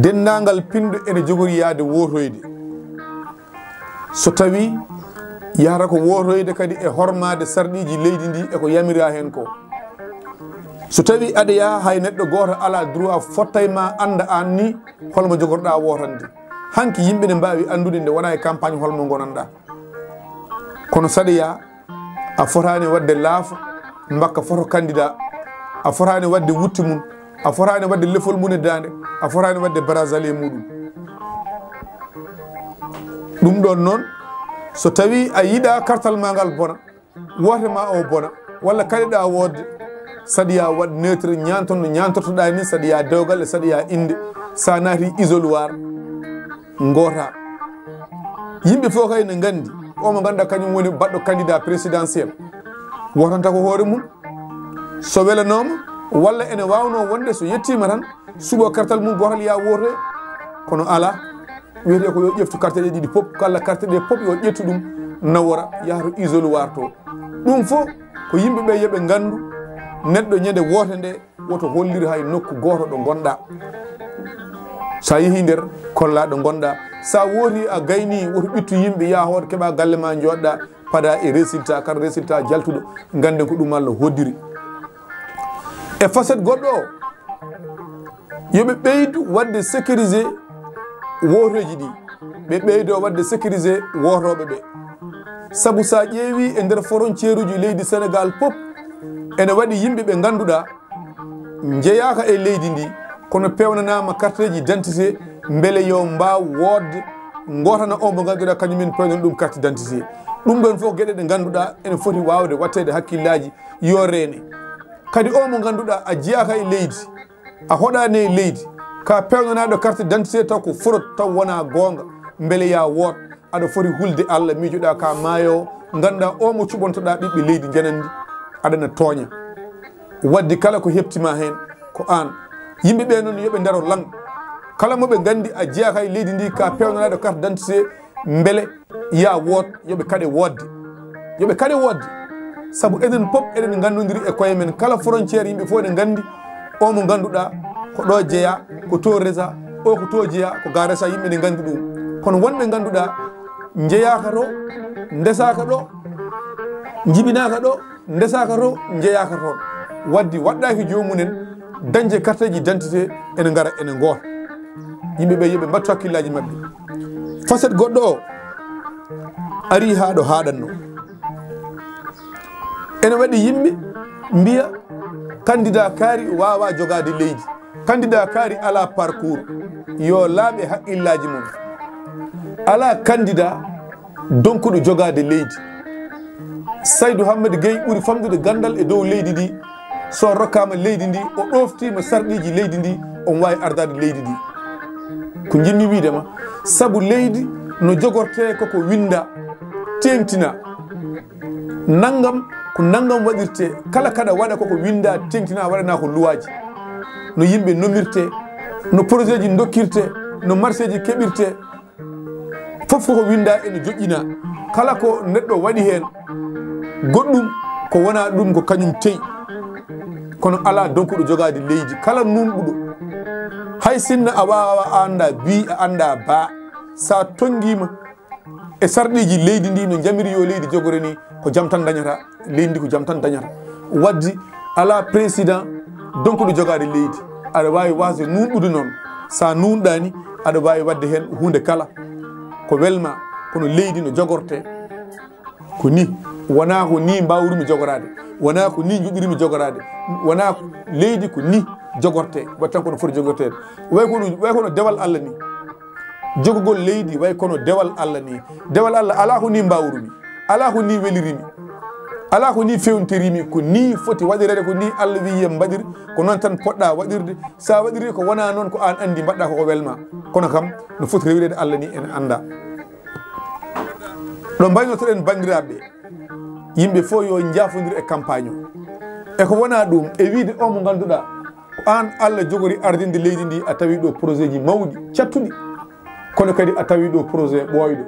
dendangal pinɗo ene jogori yaade wotoyde so tawi yahata ko wotoyde kadi e hormade sarɗiji leydi ndi eko yamira hen ko so tawi aɗa yaha hay neɗɗo goto ala droit fottay ma anda an ni holmo jogorɗa wotande hanki yimɓe ne mbawi andude nde wona e campagne holmo gonanɗa kono saɗa yaha a fotani wadde laafa mbakka photo candidat a fotani wadde wutti mum a fotani wadde lefol mum e dande a fotani wadde brasale muɗum ɗum ɗon noon so tawi a yiiɗa kartal ma ngal bona wote ma o bona walla kaliɗa wodde saɗa ya waɗ neutre ñanton no ñantortoɗa ni saɗa ya dewgal e saɗa ya inde sa naati isoloir goota yimɓe fof kay ne gandi omo ganduɗa kañum woni baɗɗo candidat présidentiel wotanta ko hoore mum so welanoma walla ene wawno wonde so yettima tan suɓo kartal mum gotal ya wote kono ala wiyete ko yo ƴeftu carte ɗe ɗiɗi pop kala carte ɗe pop yo ƴettu ɗum nawora yahata isoloir to ɗum fof ko yimɓeɓe yooɓe gandu neɗɗo ñande wote nde woto holliri hay nokku goto ɗo gonɗa sa yeehi nder kolla ɗo gonɗa sa wooti a gayni woto ɓittu yimɓe ya hoto keeɓa galle ma joɗɗa pada e résultat kala résultat jaltuɗo ganden ko ɗum Allah hoddiri e facette goɗɗo o yoɓe ɓeydu wadde sécurisé wotoji ɗi ɓe ɓeydo wadde sécurisé wotoɓe ɓe saabu sa ƴeewi e nder frontiére uji leydi Sénégal pop ene waɗi yimɓe ɓe ganduɗa jeeyaka e leydi ndi kono pewnanama carte ji d'identité beele yo mbaw wodde gotana o mo ganduɗa kañumen pewnan ɗum carte d'identité ɗum ɗon fof gueɗe ɗe ganduɗa ene foti wawde wattede hakkillaji yo reene kadi o mo ganduɗa a jeyaka e leydi a hoɗani e leydi ka pewnanaɗo carte d'identité taw ko fraude taw wona gonga beele ya woot aɗa foti hulde Allah miijoɗa ka maayo ganduɗa o mo cuɓontoɗa ɓiɓɓe leydi janandi aɗana tooña wadde kala ko heptima hen ko an yimɓeɓe noon yooɓe ndaro lang kala moɓe gandi a jeyaka e leydi ndi ka pewnanaɗo carte d'identité beele ya woot yooɓe kaɗe wodde yooɓe kaɗe wodde saabu enen pop eɗen gandodiri e koye men kala frontiére yimɓe fof ne gandi o mo ganduɗa ko ɗo jeeya ko to resa o ko to jeeya ko ga resa yimɓe ne gandi ɗum kono wonɓe ganduɗa jeeyaka to ndesaka ɗo jibinaka ɗo ndesaka to jeeyaka toon waddi waɗɗaki jomumen dañde carte ji d'identité ene gara ene goota yimɓeɓe yooɓe mbattu hakkillaji mabɓe facette goɗɗo o ari ha ɗo haɗanno ene waɗi yimɓe mbiya candidat kaari wawa jogade leydi candidat kaari ala parcours yo laaɓe haqqillaji mum ala candidat donkuɗo jogade leydi Saydou Hammed Gueye ɓuuri famdude gandal e dow leydi ndi so rokkama leydi ndi o ɗoftima sarɗiji leydi ndi on wawi ardade leydi ndi ko jinmi widema saabu leydi no jogorte koko winda tengtina naggam ko naggam waɗirte kala kaɗa waɗa koko winda tengtina waɗana ko luwaji no yimɓe nomirte no projet ji dokkirte no marché ji keɓirte fof koko winda ene joƴƴina kala ko neɗɗo waɗi hen goɗɗum ko wona ɗum ko kañum teyi kono ala donkuɗo jogade leydi kala nunɗuɗo hay sinno a wawa anda bi a anda ba sa tonguima e sarɗiji leydi ndi no jamiri yo leydi jogore ni ko jaam tan dañata leydi ko jaam tan dañata waddi ala président donkuɗo jogade leydi aɗa wawi wasde nunɗude noon sa nunɗani aɗa wawi wadde hen hunde kala ko welma kono leydi no jogorte ko ni wona ko ni mbawrumi jogorade wona ko ni juɗirimi jogorade wona leydi ko ni jogorte wat tan kono foti jogortede way kono dewal Allah ni jogugol leydi way kono dewal Allah ni dewal Allah ala ko ni mbawrumi ala ko ni welirimi ala ko ni fewnterimi ko ni foti waɗirede ko ni Allah wi yem mbaɗir ko noon tan poɗɗa waɗirde sa waɗiri ko wona noon ko an andi mbaɗɗa koko welma kono kam no foti rewirede Allah ni en anda ɗo mbaynotoɗen bandiraɓe yimɓe fof yo jaafodir e campagne o e ko wona ɗum e wiide o mo ganduɗa ko an Allah jogori ardinde leydi ndi a tawi ɗo projet ji mawɗi cattuɗi kono kadi a tawi ɗo projet ɓooyɗo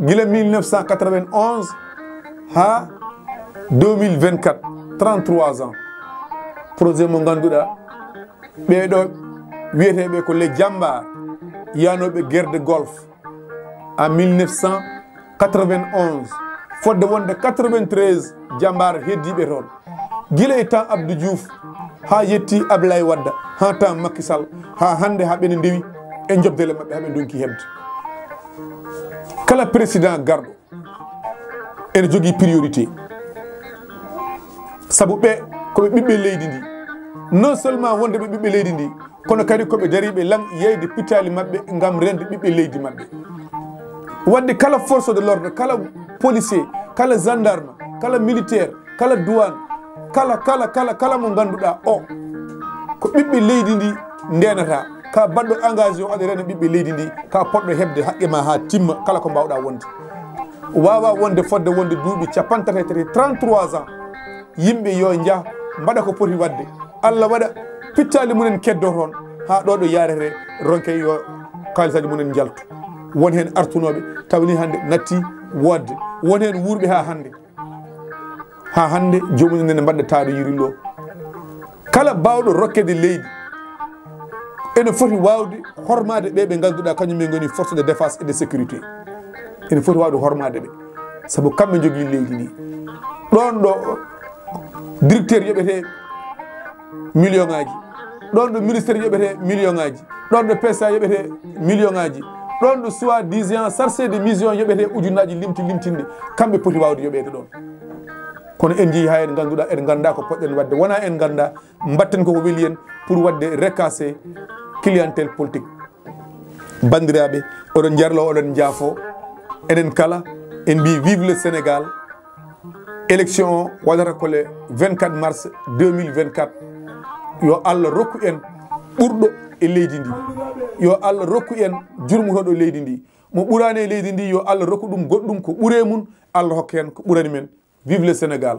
gila 1991 ha 2024 33 ans projet mo ganduɗa ɓeɗo wiyeteɓe ko les Jambar yanoɓe guerre de golfe en 1991 fodde wonde 93 Jambar heddiɓe toon guila e temps Abdou Diouf ha yetti Ablaye Wadda ha temps Macky Sall ha hande ha ɓene ndewi e jobdele mabɓe haɓe donki hebde kala président garɗo ene jogui priorité saabu ɓe koɓe ɓiɓɓe leydi ndi non seulement wonde ɓe ɓiɓɓe leydi ndi kono kadi koɓe dariɓe lang yeyde pitali mabɓe gam rende ɓiɓɓe leydi mabɓe wadde kala force de l'ordre kala policier kala gendarme kala militaire kala douane kala mo ganduɗa o ko ɓiɓɓe leydi ndi ndenata ka baɗɗo engagé o aɗa rena ɓiɓɓe leydi ndi ka poɗɗo hebde haqqe ma ha timma kala ko mbawɗa wonde wawa wonde fodde wonde duuɓi 33 ans yimɓe yo jaa mbaɗa ko poti wadde Allah waɗa pittali munen keddo toon ha ɗo ɗo yarete ronke yo kalisaji munen jaltu won hen artunoɓe tawni hande natti wodde won hen wurɓe ha hande jomumen nene mbaɗɗa taɗo yirillo kala bawɗo rokkede leydi ene foti wawde hormade ɓe ganduɗa kañumen goni force de défense et de sécurité ene foti wawde hormade ɓe saabu kamɓe jogui leydi ndi ɗon ɗo directeur yoɓete million ngaji ɗon ɗo ministére yoɓete million ngaji ɗon ɗo PSA yoɓete million ngaji ɗon ɗo soi-disant chargé de mission yoɓete ujunnaji limtinde kamɓe poti wawde yoɓede ɗon kono en jeeyi ha en ganduɗa en ganda ko poɗɗen wadde wona en ganda batten koko weeli en pour wadde recassé clientèle politique bandiraɓe oɗon jarlo oɗon jaafo enen kala en mbi vive le Sénégal élection o waɗata ko le 24 mars 2024 yo Allah rokku en ɓurɗo e leydi ndi yo Allah rokku en jurmutoɗo leydi ndi mo ɓurani e leydi ndi yo Allah rokku ɗum goɗɗum ko ɓuure mum Allah hokka en ko ɓurani men vive le Sénégal.